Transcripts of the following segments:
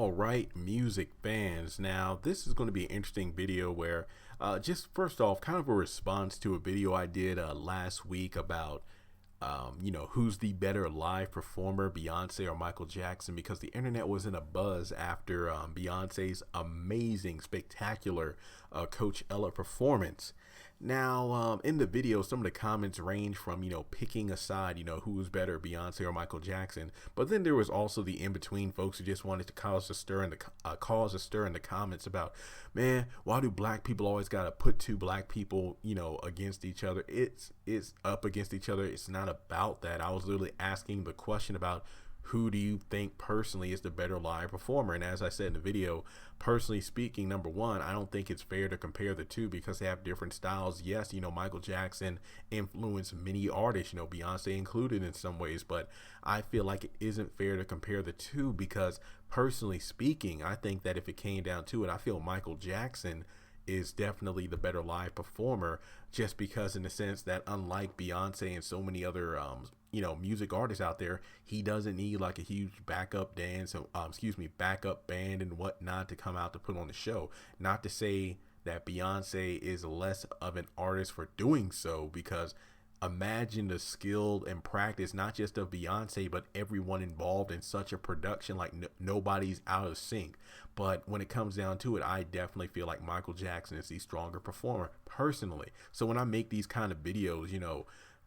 All right, music fans. Now, this is going to be an interesting video where, just first off, kind of a response to a video I did last week about, who's the better live performer, Beyonce or Michael Jackson, because the internet was in a buzz after Beyonce's amazing, spectacular Coachella performance. Now, in the video, some of the comments range from, picking a side, who's better, Beyonce or Michael Jackson. But then there was also the in-between folks who just wanted to cause a stir in the comments about, man, why do black people always got to put two black people, against each other? It's up against each other. It's not about that. I was literally asking the question about, who do you think personally is the better live performer? And as I said in the video, personally speaking, number one, I don't think it's fair to compare the two because they have different styles. Yes, Michael Jackson influenced many artists, Beyonce included in some ways, but I feel like it isn't fair to compare the two because personally speaking, I think that if it came down to it, I feel Michael Jackson is definitely the better live performer, just because in the sense that unlike Beyonce and so many other music artists out there, he doesn't need like a huge backup backup band and whatnot to come out to put on the show. Not to say that Beyonce is less of an artist for doing so, because imagine the skill and practice, not just of Beyonce, but everyone involved in such a production. Like nobody's out of sync. But when it comes down to it, I definitely feel like Michael Jackson is the stronger performer personally. So when I make these kind of videos,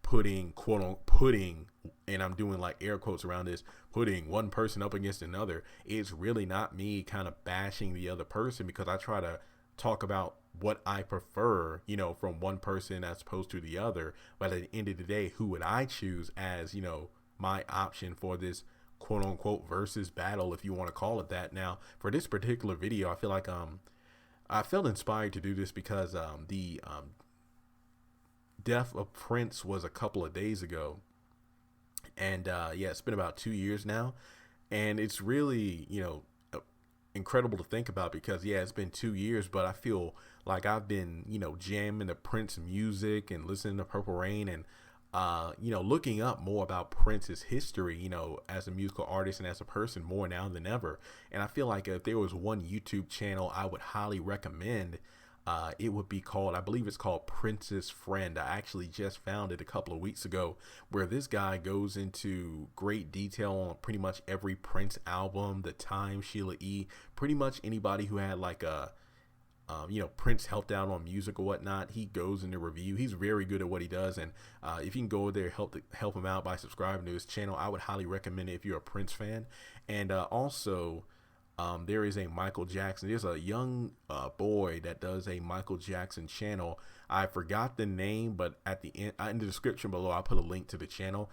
putting, and I'm doing like air quotes around this, putting one person up against another, it's really not me kind of bashing the other person, because I try to talk about what I prefer, from one person as opposed to the other. But at the end of the day, who would I choose as, my option for this quote unquote versus battle, if you want to call it that. Now, for this particular video, I feel like I felt inspired to do this because the death of Prince was a couple of days ago. And it's been about 2 years now. And it's really, incredible to think about because it's been 2 years, but I feel like I've been jamming the Prince music and listening to Purple Rain and looking up more about Prince's history, as a musical artist and as a person more now than ever. And I feel like if there was one YouTube channel I would highly recommend, it would be called, I believe it's called Prince's Friend. I actually just found it a couple of weeks ago, where this guy goes into great detail on pretty much every Prince album, The Time, Sheila E., pretty much anybody who had like a, Prince helped out on music or whatnot. He goes into review. He's very good at what he does. And if you can go there, help him out by subscribing to his channel, I would highly recommend it if you're a Prince fan. And also, there is a Michael Jackson. There's a young boy that does a Michael Jackson channel. I forgot the name, but at the end, in the description below, I'll put a link to the channel.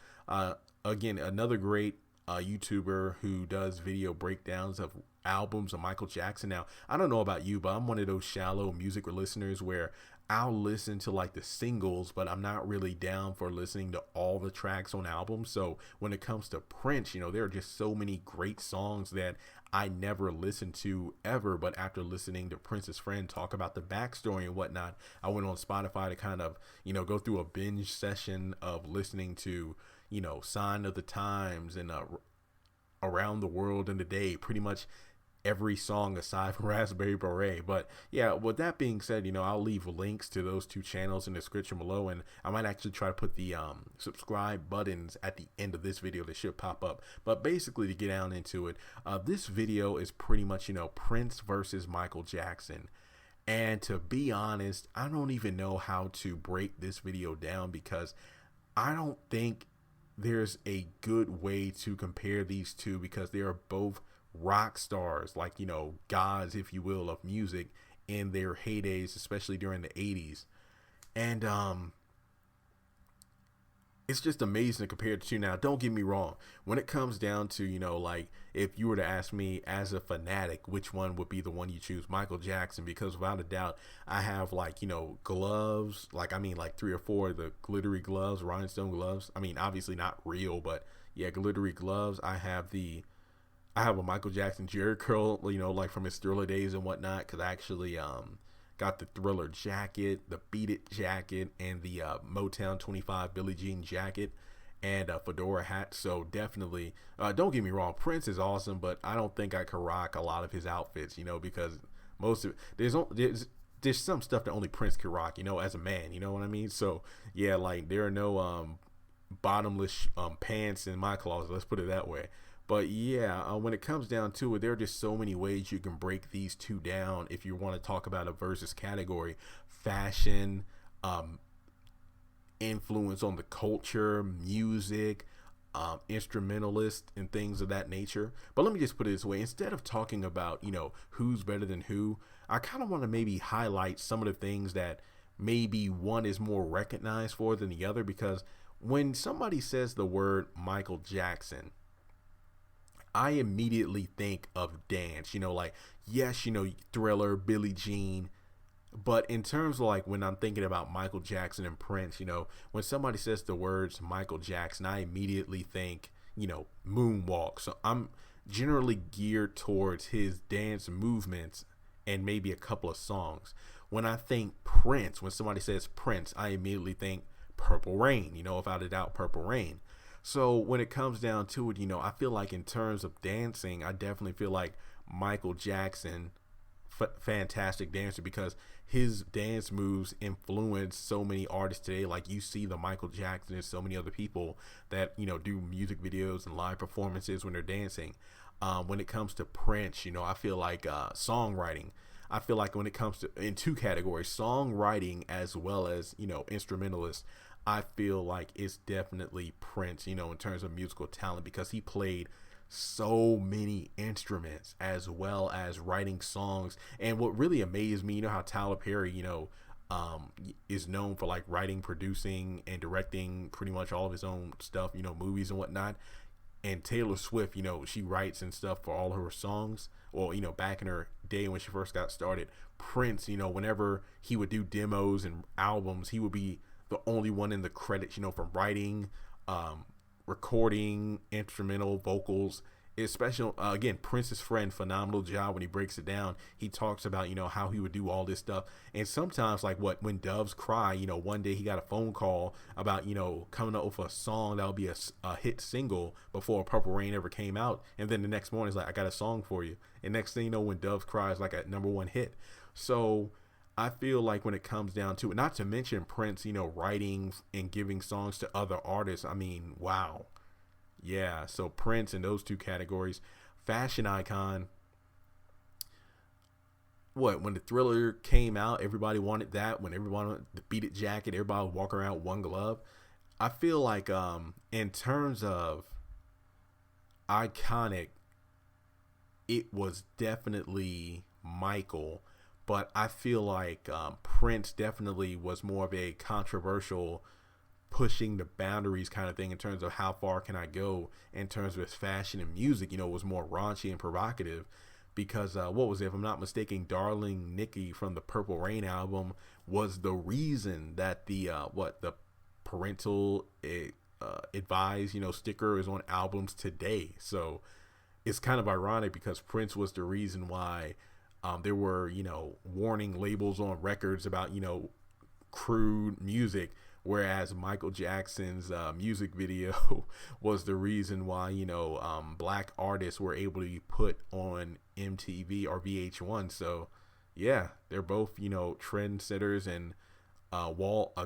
Again, another great YouTuber who does video breakdowns of albums of Michael Jackson. Now, I don't know about you, but I'm one of those shallow music listeners where I'll listen to like the singles, but I'm not really down for listening to all the tracks on albums. So when it comes to Prince, there are just so many great songs that I never listened to ever. But after listening to Prince's Friend talk about the backstory and whatnot, I went on Spotify to kind of, go through a binge session of listening to, Sign of the Times and Around the World in a Day, pretty much every song aside from Raspberry Beret. But with that being said, I'll leave links to those two channels in the description below, and I might actually try to put the subscribe buttons at the end of this video that should pop up. But basically, to get down into it, this video is pretty much Prince versus Michael Jackson. And to be honest, I don't even know how to break this video down, because I don't think there's a good way to compare these two, because they are both rock stars, like, gods, if you will, of music in their heydays, especially during the 80s. And it's just amazing to compare the two. Now, don't get me wrong, when it comes down to, like, if you were to ask me as a fanatic which one would be the one you choose, Michael Jackson, because without a doubt I have like, gloves, like, I mean, like 3 or 4 of the glittery gloves, rhinestone gloves. I mean, obviously not real, but glittery gloves. I have a Michael Jackson Jerry curl, like from his Thriller days and whatnot, because I actually got the Thriller jacket, the Beat It jacket, and the Motown 25 Billie Jean jacket. and a fedora hat. So definitely, don't get me wrong, Prince is awesome, but I don't think I could rock a lot of his outfits, because most of there's some stuff that only Prince could rock, as a man, you know what I mean? So yeah, like there are no bottomless pants in my closet. Let's put it that way. But yeah, when it comes down to it, there are just so many ways you can break these two down if you want to talk about a versus category: fashion, um, influence on the culture, music, instrumentalist, and things of that nature. But let me just put it this way: instead of talking about who's better than who, I kind of want to maybe highlight some of the things that maybe one is more recognized for than the other. Because when somebody says the word Michael Jackson, I immediately think of dance. Like, yes, Thriller, Billie Jean. But in terms of like when I'm thinking about Michael Jackson and Prince, when somebody says the words Michael Jackson, I immediately think, moonwalk. So I'm generally geared towards his dance movements and maybe a couple of songs. When I think Prince, when somebody says Prince, I immediately think Purple Rain, without a doubt, Purple Rain. So when it comes down to it, I feel like in terms of dancing, I definitely feel like Michael Jackson, fantastic dancer, because his dance moves influence so many artists today. Like you see the Michael Jackson and so many other people that do music videos and live performances when they're dancing. When it comes to Prince, I feel like songwriting. I feel like when it comes to in two categories, songwriting as well as instrumentalist, I feel like it's definitely Prince, in terms of musical talent, because he played so many instruments as well as writing songs. And what really amazed me, how Tyler Perry, is known for like writing, producing, and directing pretty much all of his own stuff, movies and whatnot. And Taylor Swift, she writes and stuff for all of her songs. Well, back in her day when she first got started, Prince, whenever he would do demos and albums, he would be the only one in the credits, from writing, recording, instrumental, vocals. Especially again, Prince's friend, phenomenal job when he breaks it down. He talks about how he would do all this stuff, and sometimes like when doves cry. One day he got a phone call about coming up with a song that would be a hit single before Purple Rain ever came out, and then the next morning he's like, I got a song for you, and next thing you know, when doves cry is like a #1 hit. So I feel like when it comes down to it, not to mention Prince, writing and giving songs to other artists. I mean, wow. Yeah, so Prince in those two categories. Fashion icon. When the Thriller came out, everybody wanted that. When everyone wanted the Beat It jacket, everybody would walk around with one glove. I feel like in terms of iconic, it was definitely Michael, but I feel like Prince definitely was more of a controversial, pushing the boundaries kind of thing in terms of how far can I go in terms of his fashion and music. It was more raunchy and provocative, because what was it, if I'm not mistaken, Darling Nikki from the Purple Rain album was the reason that the parental advised sticker is on albums today. So it's kind of ironic because Prince was the reason why there were warning labels on records about crude music, whereas Michael Jackson's music video was the reason why black artists were able to be put on MTV or VH1. So yeah, they're both trendsetters and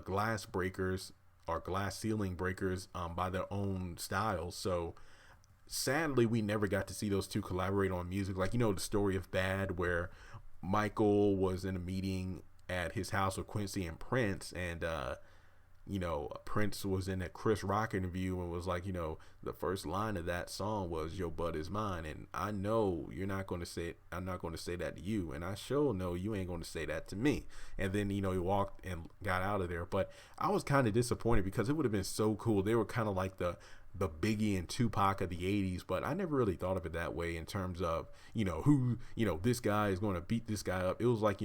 glass breakers or glass ceiling breakers by their own styles. So sadly, we never got to see those two collaborate on music. Like the story of Bad, where Michael was in a meeting at his house with Quincy and Prince, and Prince was in a Chris Rock interview and was like, the first line of that song was "Your butt is mine," and I know you're not going to say it. I'm not going to say that to you, and I sure know you ain't going to say that to me. And then he walked and got out of there. But I was kind of disappointed because it would have been so cool. They were kind of like the Biggie and Tupac of the 80s, but I never really thought of it that way in terms of who this guy is going to beat this guy up. It was like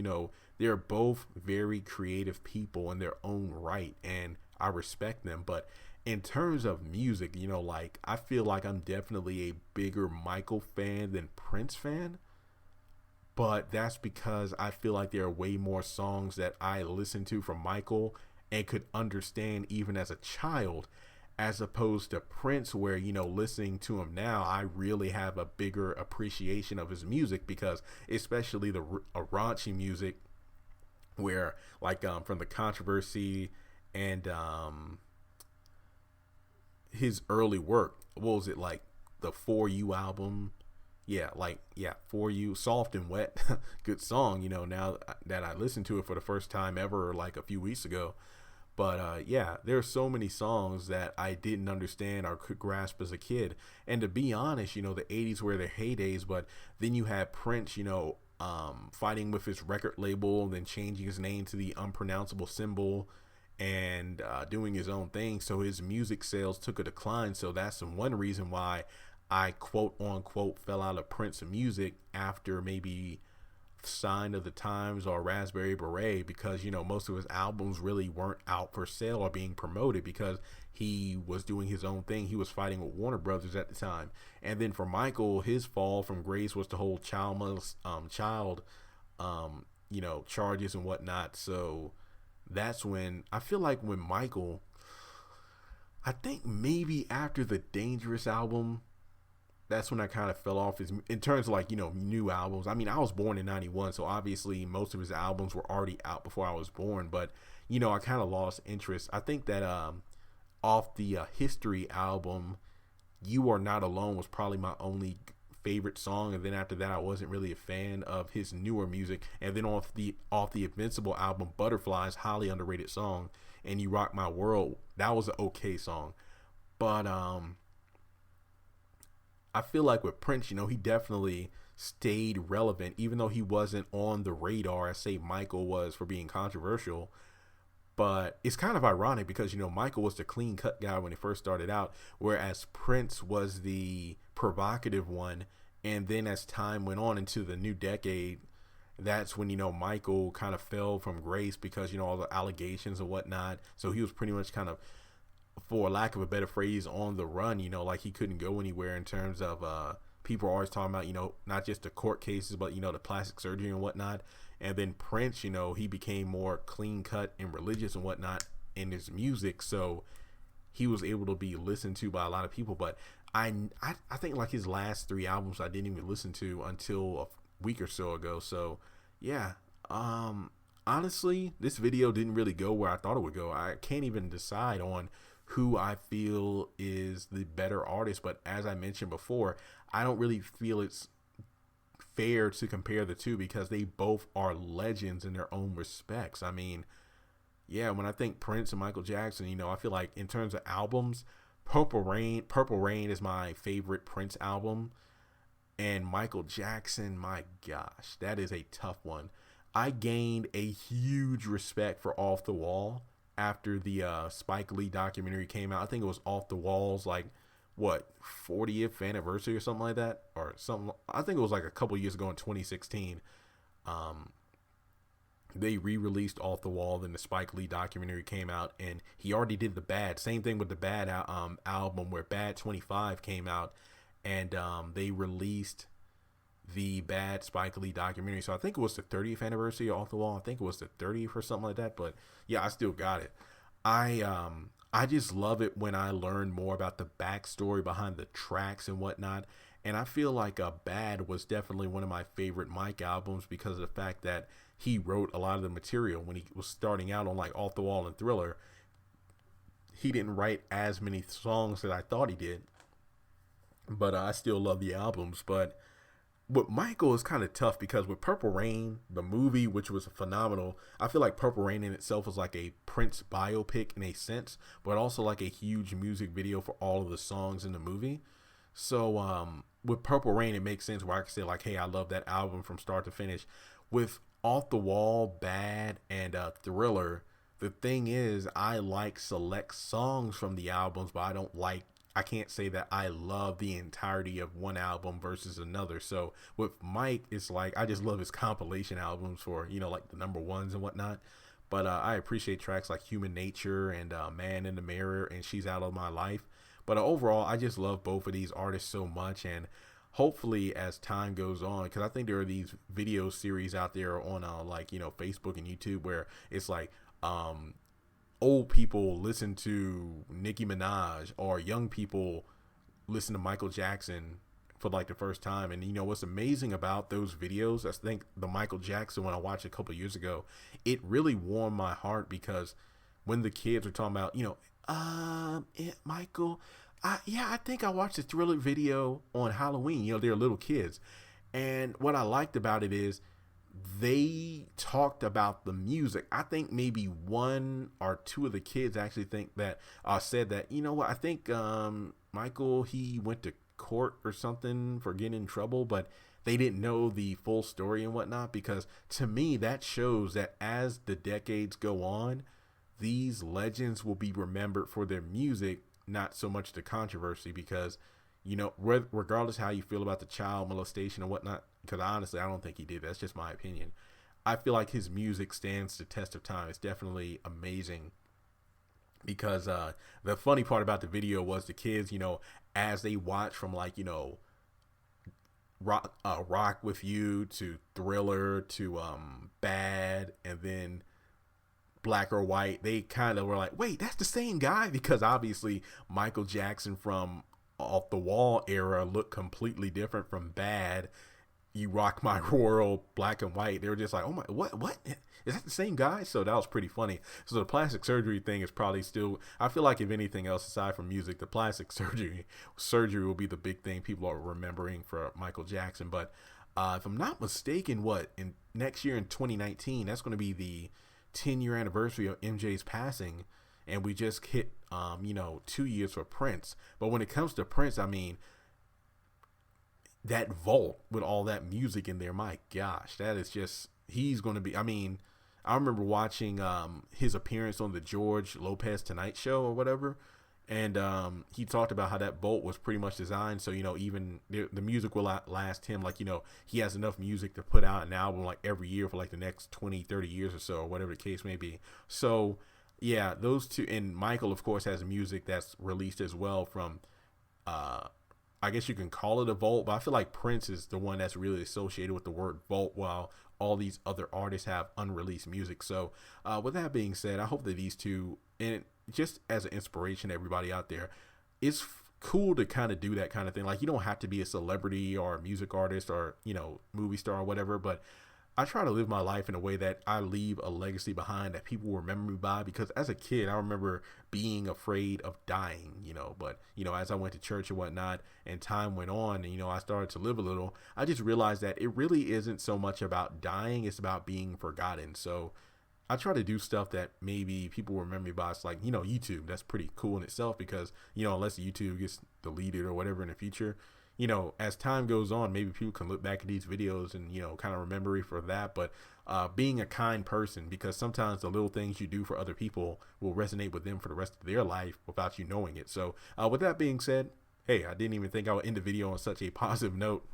they're both very creative people in their own right, and I respect them. But in terms of music, like I feel like I'm definitely a bigger Michael fan than Prince fan, but that's because I feel like there are way more songs that I listen to from Michael and could understand even as a child, as opposed to Prince, where, you know, listening to him now, I really have a bigger appreciation of his music, because especially the raunchy music, where like from the Controversy and his early work. What was it, like the For You album? Yeah, like, yeah, For You, Soft and Wet. Good song, you know, now that I listened to it for the first time ever, like a few weeks ago. But yeah, there are so many songs that I didn't understand or could grasp as a kid. And to be honest, you know, the 80s were their heydays, but then you had Prince, you know, fighting with his record label, and then changing his name to the unpronounceable symbol, and doing his own thing. So his music sales took a decline. So that's one reason why I quote unquote fell out of Prince music after maybe Sign of the Times or Raspberry Beret, because, you know, most of his albums really weren't out for sale or being promoted, because he was doing his own thing. He was fighting with Warner Brothers at the time. And then for Michael, his fall from grace was to hold child you know, charges and whatnot. So that's when I feel like when Michael, I think maybe after the Dangerous album, that's when I kind of fell off his, in terms of like, you know, new albums. I mean, I was born in 91, so obviously most of his albums were already out before I was born, but, you know, I kind of lost interest. I think that off the History album, You Are Not Alone was probably my only favorite song, and then after that I wasn't really a fan of his newer music. And then off the Invincible album, Butterflies, highly underrated song, and You Rock My World, that was an okay song. But I feel like with Prince, you know, he definitely stayed relevant, even though he wasn't on the radar as, say, Michael was for being controversial. But it's kind of ironic because, you know, Michael was the clean cut guy when he first started out, whereas Prince was the provocative one. And then as time went on into the new decade, that's when, you know, Michael kind of fell from grace because, you know, all the allegations and whatnot. So he was pretty much kind of, for lack of a better phrase, on the run, you know, like he couldn't go anywhere in terms of people are always talking about, you know, not just the court cases, but, you know, the plastic surgery and whatnot. And then Prince, you know, he became more clean cut and religious and whatnot in his music. So he was able to be listened to by a lot of people. But I think like his last three albums I didn't even listen to until a week or so ago. So yeah, honestly, this video didn't really go where I thought it would go. I can't even decide on who I feel is the better artist. But as I mentioned before, I don't really feel it's fair to compare the two because they both are legends in their own respects. I mean, yeah, when I think Prince and Michael Jackson, you know, I feel like in terms of albums, Purple Rain is my favorite Prince album. And Michael Jackson, my gosh, that is a tough one. I gained a huge respect for Off the Wall after the Spike Lee documentary came out. I think it was Off the Wall's like what 40th anniversary or something like that, or something. I think it was like a couple years ago in 2016. They re-released Off the Wall, then the Spike Lee documentary came out, and he already did the Bad. Same thing with the Bad album, where Bad 25 came out, and they released the Bad Spike Lee documentary. So I think it was the 30th anniversary of Off the Wall. I think it was the 30th or something like that. But yeah, I still got it. I just love it when I learn more about the backstory behind the tracks and whatnot. And I feel like Bad was definitely one of my favorite Mike albums because of the fact that he wrote a lot of the material when he was starting out on like Off the Wall and Thriller. He didn't write as many songs that I thought he did, but I still love the albums. But with Michael is kind of tough because with Purple Rain, the movie, which was phenomenal, I feel like Purple Rain in itself was like a Prince biopic in a sense, but also like a huge music video for all of the songs in the movie. So with Purple Rain, it makes sense where I can say like, hey, I love that album from start to finish. With Off the Wall, Bad, and Thriller, the thing is, I like select songs from the albums, but I can't say that I love the entirety of one album versus another. So with Mike, it's like I just love his compilation albums for, you know, like the number ones and whatnot. But I appreciate tracks like Human Nature and Man in the Mirror and She's Out of My Life. But overall, I just love both of these artists so much. And hopefully as time goes on, because I think there are these video series out there on like, you know, Facebook and YouTube where it's like old people listen to Nicki Minaj or young people listen to Michael Jackson for like the first time. And you know what's amazing about those videos, I think the Michael Jackson one I watched a couple years ago, it really warmed my heart because when the kids were talking about, Michael, I think I watched a Thriller video on Halloween. You know, they're little kids, and what I liked about it is they talked about the music. I think maybe one or two of the kids actually think that said that, you know what, I think Michael, he went to court or something for getting in trouble, but they didn't know the full story and whatnot. Because to me, that shows that as the decades go on, these legends will be remembered for their music, not so much the controversy. Because, you know, regardless how you feel about the child molestation and whatnot, because honestly, I don't think he did. That's just my opinion. I feel like his music stands the test of time. It's definitely amazing. Because the funny part about the video was the kids, you know, as they watch from like, you know, Rock with You to Thriller to Bad and then Black or White, they kind of were like, wait, that's the same guy? Because obviously Michael Jackson from Off the Wall era looked completely different from Bad, You Rock My World, Black and White. They were just like, oh my, what is that the same guy? So that was pretty funny. So the plastic surgery thing is probably still, I feel like if anything else aside from music, the plastic surgery will be the big thing people are remembering for Michael Jackson. But if I'm not mistaken, what in next year in 2019, that's going to be the 10-year anniversary of MJ's passing, and we just hit 2 years for Prince. But when it comes to Prince, I mean, that vault with all that music in there, my gosh, that is just, he's going to be, I mean, I remember watching his appearance on the George Lopez Tonight Show or whatever, and he talked about how that vault was pretty much designed so, you know, even the music will last him, like, you know, he has enough music to put out an album like every year for like the next 20-30 years or so, or whatever the case may be. So yeah, those two. And Michael of course has music that's released as well from I guess you can call it a vault, but I feel like Prince is the one that's really associated with the word vault, while all these other artists have unreleased music. So with that being said, I hope that these two, and just as an inspiration to everybody out there, it's cool to kind of do that kind of thing. Like, you don't have to be a celebrity or a music artist or, you know, movie star or whatever, but I try to live my life in a way that I leave a legacy behind that people remember me by. Because as a kid, I remember being afraid of dying, you know, but, you know, as I went to church and whatnot and time went on and, you know, I started to live a little, I just realized that it really isn't so much about dying. It's about being forgotten. So I try to do stuff that maybe people remember me by. It's like, you know, YouTube, that's pretty cool in itself because, you know, unless YouTube gets deleted or whatever in the future, you know, as time goes on, maybe people can look back at these videos and, you know, kind of remember me for that. But being a kind person, because sometimes the little things you do for other people will resonate with them for the rest of their life without you knowing it. So with that being said, hey, I didn't even think I would end the video on such a positive note.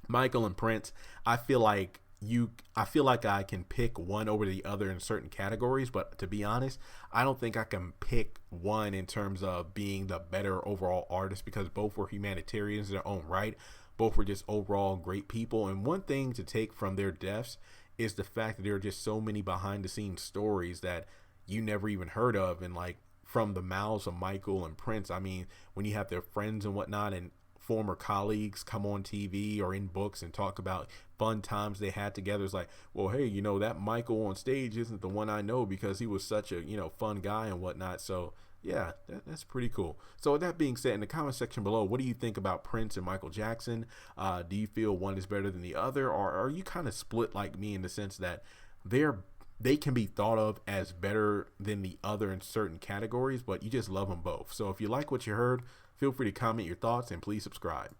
Michael and Prince, I feel like I can pick one over the other in certain categories, but to be honest, I don't think I can pick one in terms of being the better overall artist, because both were humanitarians in their own right. Both were just overall great people. And one thing to take from their deaths is the fact that there are just so many behind the scenes stories that you never even heard of. And like from the mouths of Michael and Prince, I mean, when you have their friends and whatnot and former colleagues come on TV or in books and talk about fun times they had together, it's like, well, hey, you know, that Michael on stage isn't the one I know because he was such a, you know, fun guy and whatnot. So yeah, that's pretty cool. So with that being said, in the comment section below, what do you think about Prince and Michael Jackson? Do you feel one is better than the other, or are you kind of split like me in the sense that they can be thought of as better than the other in certain categories, but you just love them both? So if you like what you heard, feel free to comment your thoughts and please subscribe.